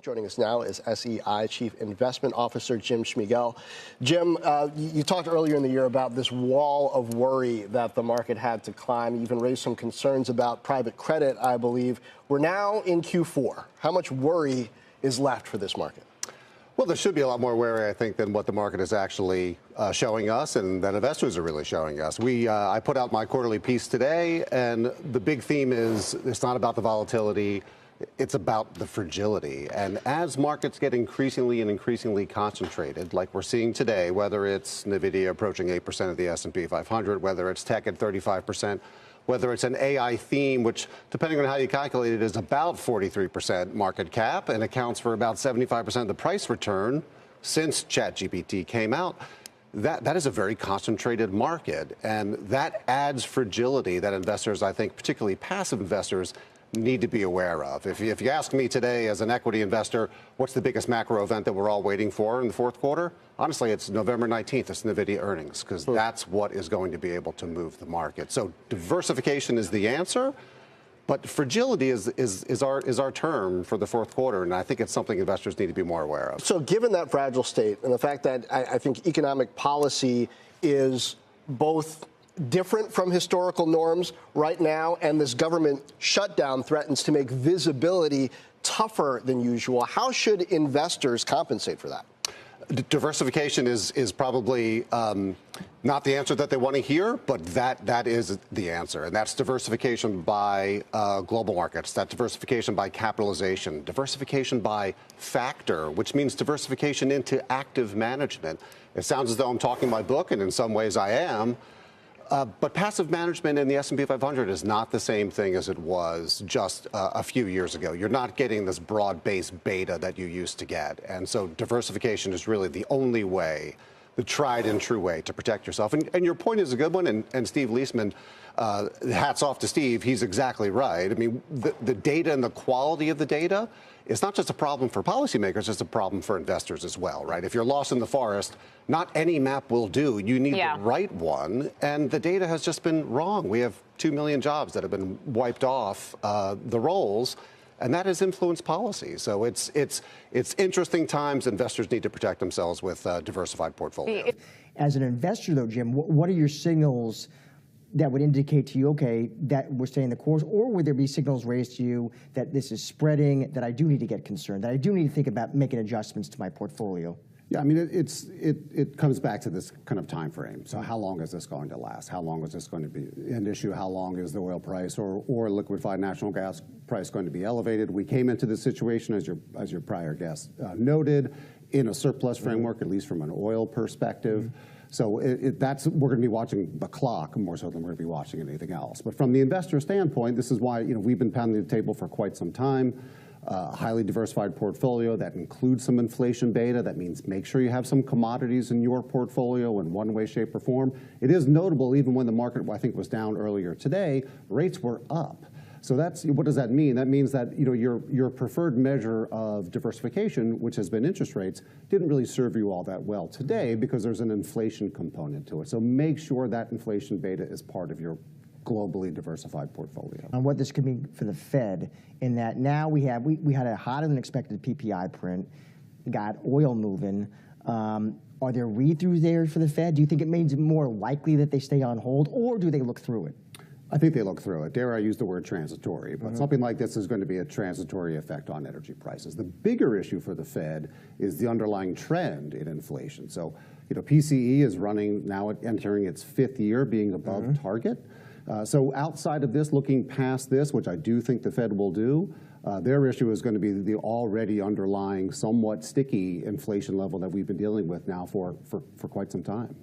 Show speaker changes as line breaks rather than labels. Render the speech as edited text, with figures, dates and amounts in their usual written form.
Joining us now is SEI Chief Investment Officer Jim Schmigel. Jim, you talked earlier in the year about this wall of worry that the market had to climb. You even raised some concerns about private credit, I believe. We're now in Q4. How much worry is left for this market?
Well, there should be a lot more worry, I think, than what the market is actually showing us and that investors are really showing us. I put out my quarterly piece today, and the big theme is it's not about the volatility. It's about the fragility. And as markets get increasingly concentrated, like we're seeing today, whether it's NVIDIA approaching 8% of the S&P 500, whether it's tech at 35%, whether it's an AI theme, which, depending on how you calculate it, is about 43% market cap and accounts for about 75% of the price return since ChatGPT came out, that is a very concentrated market. And that adds fragility that investors, I think, particularly passive investors, need to be aware of. If you ask me today as an equity investor, what's the biggest macro event that we're all waiting for in the fourth quarter? Honestly, it's November 19th. It's NVIDIA earnings, because that's what is going to be able to move the market. So diversification is the answer, but fragility is our term for the fourth quarter, and I think it's something investors need to be more aware of.
So given that fragile state and the fact that I think economic policy is both different from historical norms right now, and this government shutdown threatens to make visibility tougher than usual, how should investors compensate for that?
Diversification is probably not the answer that they want to hear, but that is the answer. And that's diversification by global markets, that diversification by capitalization, diversification by factor, which means diversification into active management. It sounds as though I'm talking my book, and in some ways I am. But passive management in the S&P 500 is not the same thing as it was just a few years ago. You're not getting this broad-based beta that you used to get. And so diversification is really the only way, the tried and true way to protect yourself. And your point is a good one. And Steve Leisman, hats off to Steve. He's exactly right. I mean, the data and the quality of the data, it's not just a problem for policymakers, it's a problem for investors as well, right? If you're lost in the forest, not any map will do. You need the right one, and the data has just been wrong. We have 2 million jobs that have been wiped off the rolls, and that has influenced policy. So it's interesting times. Investors need to protect themselves with diversified portfolios.
As an investor, though, Jim, what are your signals that would indicate to you, okay, that we're staying the course, or would there be signals raised to you that this is spreading, that I do need to get concerned, that I do need to think about making adjustments to my portfolio?
Yeah, I mean, it comes back to this kind of time frame. So how long is this going to last? How long is this going to be an issue? How long is the oil price or liquefied natural gas price going to be elevated? We came into this situation, as your prior guest noted, in a surplus framework, at least from an oil perspective. So we're going to be watching the clock more so than we're going to be watching anything else. But from the investor standpoint, this is why we've been pounding the table for quite some time. A highly diversified portfolio that includes some inflation beta. That means make sure you have some commodities in your portfolio in one way, shape, or form. It is notable, even when the market, I think, was down earlier today, rates were up. So what does that mean? That means that your preferred measure of diversification, which has been interest rates, didn't really serve you all that well today because there's an inflation component to it. So make sure that inflation beta is part of your globally diversified portfolio.
And what this could mean for the Fed, in that now we had a hotter than expected PPI print, got oil moving. Are there read-throughs there for the Fed? Do you think it means more likely that they stay on hold, or do they look through it?
I think they look through it. Dare I use the word transitory, but something like this is going to be a transitory effect on energy prices. The bigger issue for the Fed is the underlying trend in inflation. So, PCE is running now, entering its 5th year being above target. So outside of this, looking past this, which I do think the Fed will do, their issue is going to be the already underlying, somewhat sticky inflation level that we've been dealing with now for quite some time.